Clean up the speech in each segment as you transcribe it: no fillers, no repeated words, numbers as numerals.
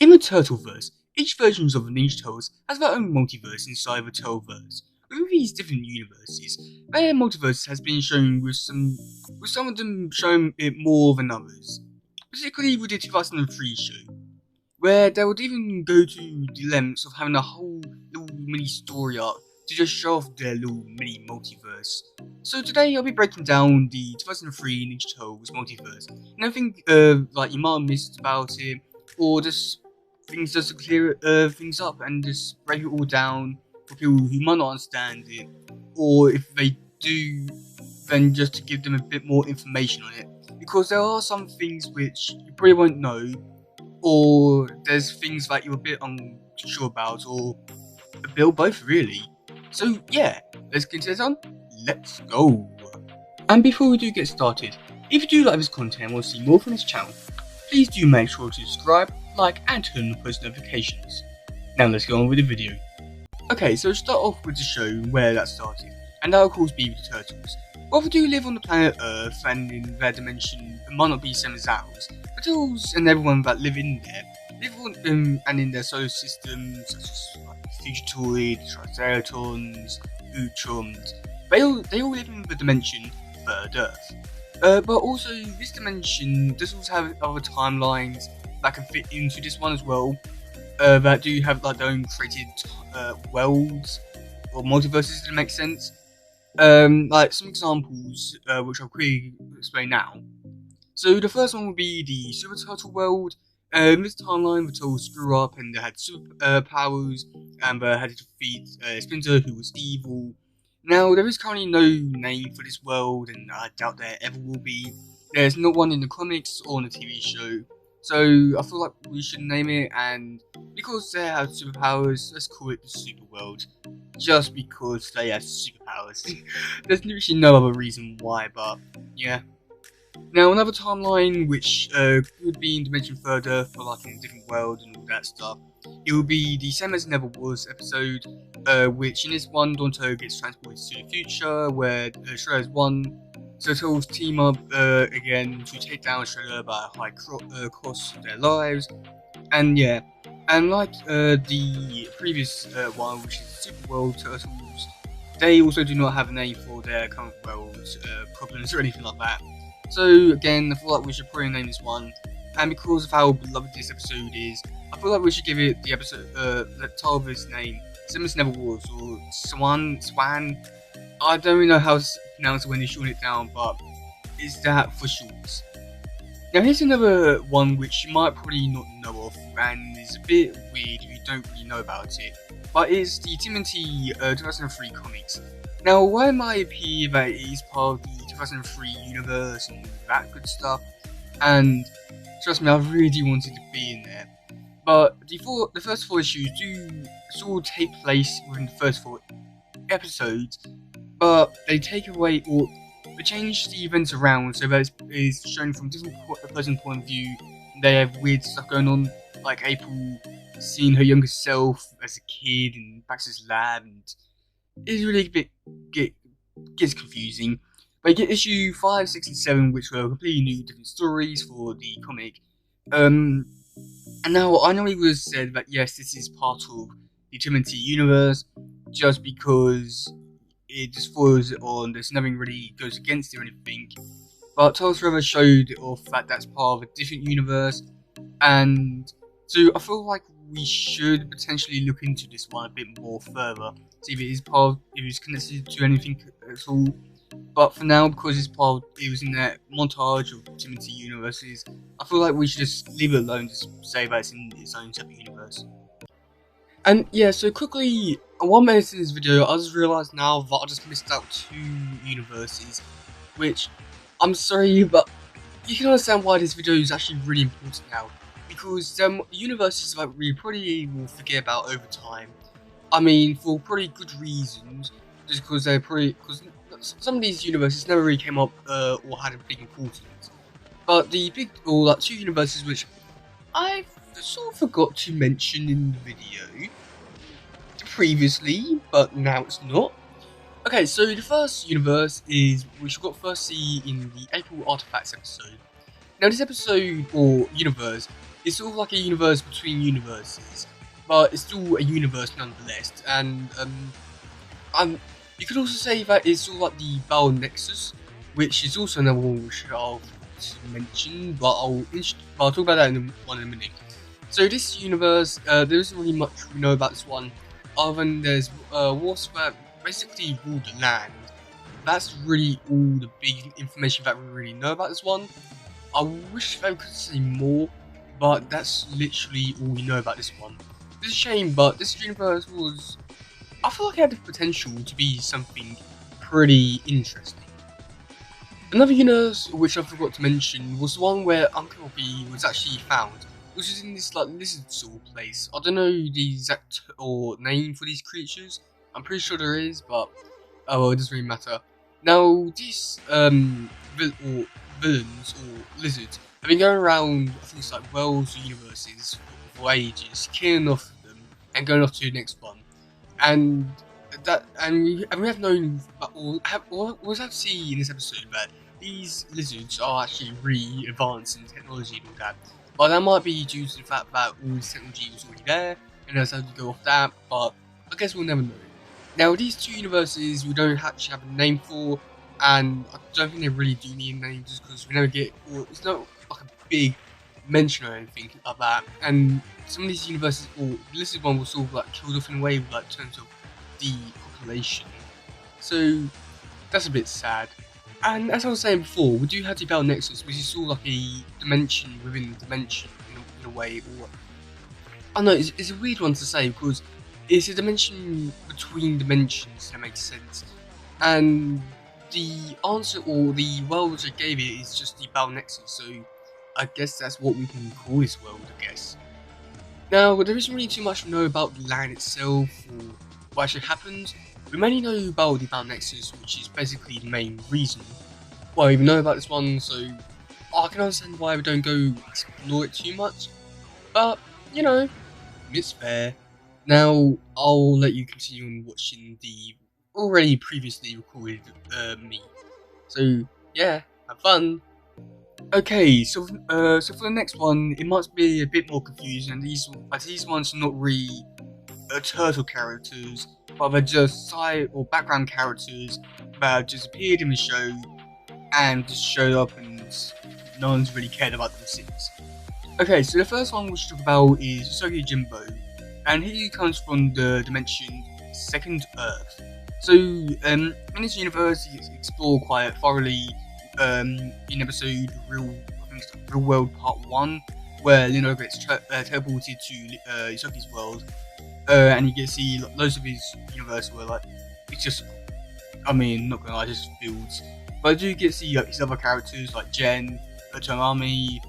In the Turtleverse, each version of the Ninja Turtles has their own multiverse inside the Turtleverse. Within these different universes, their multiverse has been shown with some of them showing it more than others. Particularly with the 2003 show, where they would even go to the lengths of having a whole little mini story arc to just show off their little mini multiverse. So today I'll be breaking down the 2003 Ninja Turtles multiverse, and I think like you might have missed about it, or just things just to clear things up and just break it all down for people who might not understand it, or if they do, then just to give them a bit more information on it, because there are some things which you probably won't know, or there's things that you're a bit unsure about, or a bit of both really. So yeah, let's get this on. Let's go. And before we do get started, if you do like this content and want to see more from this channel, please do make sure to subscribe, like and turn on post notifications. Now let's go on with the video. Okay, so start off with the show where that started, and that of course be the Turtles. While they do live on the planet Earth, and in their dimension it might not be the same as ours, the Turtles and everyone that live in there live on and in their solar system, such as like Fugitoid, Triceratons, Utrons. They all live in the dimension Third Earth. But also this dimension does also have other timelines that can fit into this one as well. That do have like their own created worlds or multiverses, that make sense. Like some examples, which I'll quickly explain now. So the first one would be the Super Turtle world. In this timeline, the Turtles screw up and they had super powers, and they had to defeat Splinter, who was evil. Now, there is currently no name for this world, and I doubt there ever will be. There's not one in the comics or on the TV show, so I feel like we should name it, and because they have superpowers, let's call it the Super World. Just because they have superpowers. There's literally no other reason why, but yeah. Now, another timeline which could be in Dimension Third Earth, or like in a different world and all that stuff. It will be the Same As Never Was episode, which in this one, Donto gets transported to the future, where Shredder's won. So Turtles team up again to take down Shredder by a high cost of their lives. And yeah, and like the previous one, which is Super World Turtles, they also do not have a name for their current world problems or anything like that. So again, I feel like we should probably name this one, and because of how beloved this episode is, I feel like we should give it the episode, the title of its name, Same As Never Was, or Swan. I don't really know how to pronounce it when they shorten it down, but it's that for short. Now here's another one which you might probably not know of, and is a bit weird if you don't really know about it, but it's the tmnt 2003 comics. Now, why might it appear that it is part of the 2003 universe and that good stuff, and trust me, I really wanted to be in there. But the first 4 issues do sort of take place within the first 4 episodes, but they take away or they change the events around so that it's shown from a different person's point of view. They have weird stuff going on, like April seeing her younger self as a kid in Baxter's lab, and it's really a bit gets confusing. But you get issue 5, 6, and 7, which were completely new, different stories for the comic. And now I know it was said that yes, this is part of the tmnt universe, just because it just follows it on. There's nothing really goes against it or anything. But Tales Forever showed off that that's part of a different universe, and so I feel like we should potentially look into this one a bit more further, see if it is part of, if it's connected to anything at all. But for now, because it's part of, it was in that montage of tmnt universes, I feel like we should just leave it alone, just say that it's in its own separate universe. And yeah, so quickly, one minute in this video, I just realised now that I just missed out 2 universes, which, I'm sorry, but you can understand why this video is actually really important now, because universes that we probably will forget about over time. I mean, for pretty good reasons, just because they're pretty, because some of these universes never really came up or had a big importance. But the big, or like 2 universes which I sort of forgot to mention in the video previously, but now it's not. Okay, so the first universe is, which we got first see in the April Artifacts episode. Now this episode, or universe, it's sort of like a universe between universes, but it's still a universe nonetheless. And you could also say that it's sort of like the Bell Nexus, which is also another one which I'll mention, but I'll talk about that in a minute. So this universe, there isn't really much we know about this one, other than there's wars that basically rule the land. That's really all the big information that we really know about this one. I wish they could say more, but that's literally all we know about this one. It's a shame, but this universe was, I feel like it had the potential to be something pretty interesting. Another universe which I forgot to mention was the one where Uncle B was actually found, which is in this like lizard sort of place. I don't know the exact or name for these creatures. I'm pretty sure there is, but oh well, it doesn't really matter. Now these villains or lizards have been going around, I think it's like worlds or universes for ages, killing off them and going off to the next one. And we have known, or we'll have to see in this episode that these lizards are actually really advanced in technology and all that. But that might be due to the fact that all this technology was already there and they decided to go off that. But I guess we'll never know. Now these two universes we don't actually have a name for, and I don't think they really do need a name just because we never get, or it's not like a big mention or anything like that. And some of these universes, or the listed one was sort of like killed off in a way, like in terms of the population. So that's a bit sad. And as I was saying before, we do have the Bell Nexus, which is sort of like a dimension within a dimension in a way. Or I don't know, it's a weird one to say because it's a dimension between dimensions. That makes sense. And the answer or the world which I gave it is just the Bell Nexus. So I guess that's what we can call this world, I guess. Now, there isn't really too much to know about the land itself or what actually happened. We mainly know about the Bell Nexus, which is basically the main reason why we know about this one, so I can understand why we don't go explore it too much. But, you know, it's fair. Now, I'll let you continue on watching the already previously recorded me. So, yeah, have fun! Okay, so for the next one, it might be a bit more confusing, and these ones are not really turtle characters, but they're just side or background characters that just appeared in the show and just showed up, and no one's really cared about them since. Okay, so the first one we should talk about is Yusuke Jimbo, and he comes from the dimension Second Earth. So, in this universe, he gets explored quite thoroughly in episode Real World Part 1, where Lino gets teleported to Yusuke's world, and you get to see loads of his universe where, like, it's just, I mean, not gonna lie, just fields. But I do get to see his other characters like Jen, Army,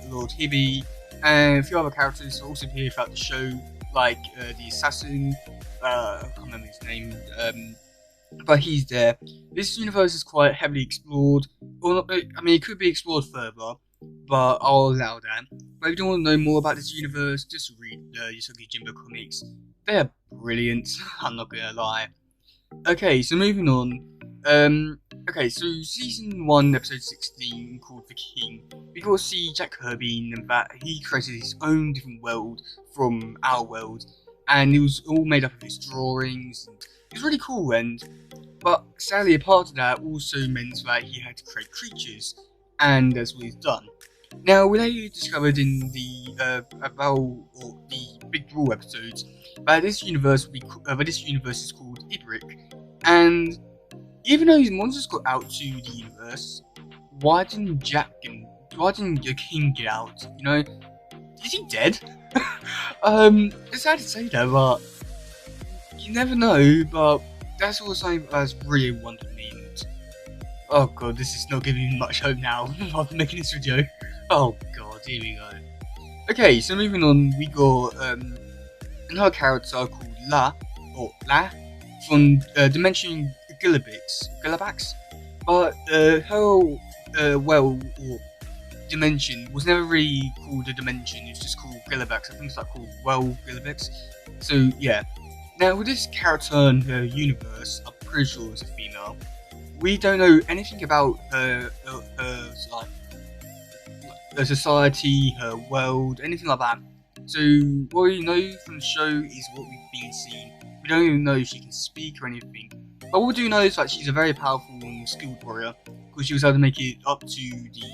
Lord Hibby, and a few other characters who also appear throughout the show, like the assassin, I can't remember his name, but he's there. This universe is quite heavily explored. Well, not, I mean, it could be explored further, but I'll allow that. But if you don't want to know more about this universe, just read the Yusuke Jimbo comics. They're brilliant, I'm not gonna lie. Okay, so moving on. Okay, so season 1, episode 16, called The King, we got to see Jack Kirby, and that he created his own different world from our world, and it was all made up of his drawings. And it was really cool, but sadly, a part of that also meant that he had to create creatures, and that's what he's done. Now, we later discovered in the Big Brawl episodes that this universe is called Ibrik, and even though his monsters got out to the universe, why didn't the king get out? You know, is he dead? It's sad to say that, but you never know. But that's also something that's really wondered me. And, oh god, this is not giving me much hope now after making this video. Oh god, here we go. Okay, so moving on, we got another character called La from Dimension Gillabax, but her or dimension was never really called a dimension. It's just called Gillabax. I think it's like called Gillabax. So yeah. Now with this character and her universe, I'm pretty sure it's a female. We don't know anything about her like her society, her world, anything like that. So what we know from the show is what we've been seeing. We don't even know if she can speak or anything. But what we do know is that she's a very powerful and skilled warrior, because she was able to make it up to the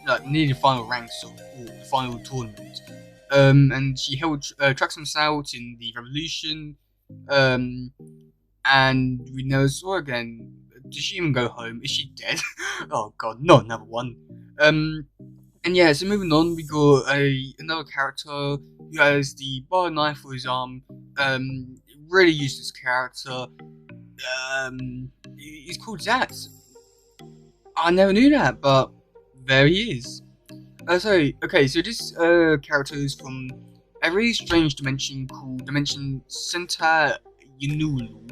like near the final ranks of or the final tournament. And she held Traxxas out in the revolution. And we never saw her again. Did she even go home? Is she dead? Oh god, not another one. And yeah, so moving on, we got another character who has the bar knife for his arm. Really useless character. He's called Zat. I never knew that, but there he is. So this character is from a really strange dimension called Dimension Centa Yunulu.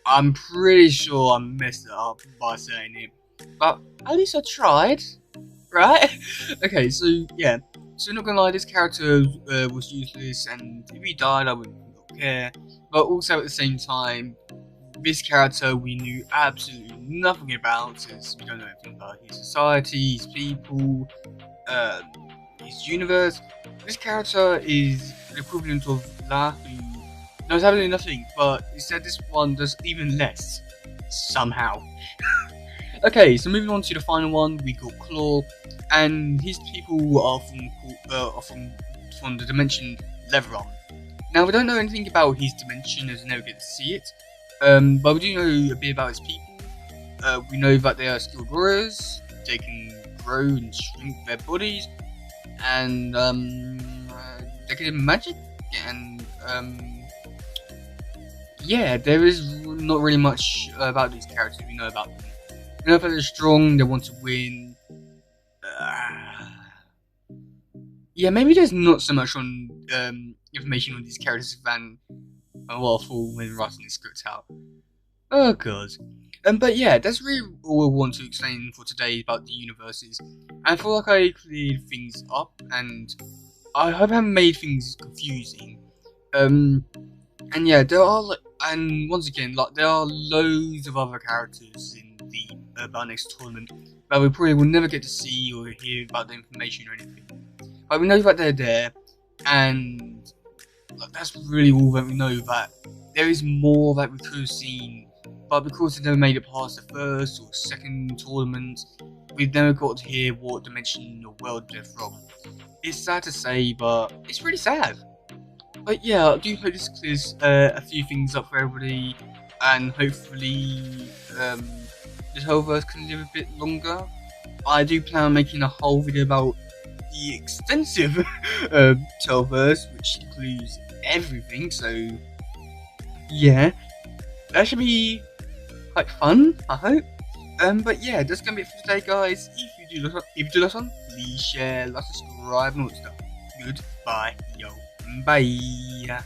I'm pretty sure I messed it up by saying it, but at least I tried, right? Okay, so yeah, so not gonna lie, this character was useless, and if he died, I would not care. But also at the same time, this character we knew absolutely nothing about, as we don't know anything about his society, his people, his universe. This character is the equivalent of La, who knows absolutely nothing, but instead this one does even less, somehow. Okay, so moving on to the final one, we got Claw, and his people are from the dimension Leveron. Now we don't know anything about his dimension, as we never get to see it, but we do know a bit about his people. We know that they are skilled warriors, they can grow and shrink their bodies, and they can do magic, and yeah, there is not really much about these characters we know about them. We know that they're strong, they want to win. Yeah, maybe there's not so much on information on these characters than what I thought when writing this script out. Oh god. But yeah, that's really all I want to explain for today about the universes. I feel like I cleared things up, and I hope I haven't made things confusing. And yeah, and once again, there are loads of other characters in the next tournament that we probably will never get to see or hear about the information or anything. But we know that they're there, and that's really all that we know. That there is more that we could have seen, but because they never made it past the first or second tournament, we've never got to hear what dimension or world they're from. It's sad to say, but it's really sad. But yeah, I do hope this clears a few things up for everybody, and hopefully this whole verse can live a bit longer. I do plan on making a whole video about the extensive Tellverse, which includes everything, so yeah, that should be quite fun, I hope. But yeah, that's gonna be it for today, guys. If you do listen, please share, like, subscribe, and all that stuff. Goodbye, yo, bye.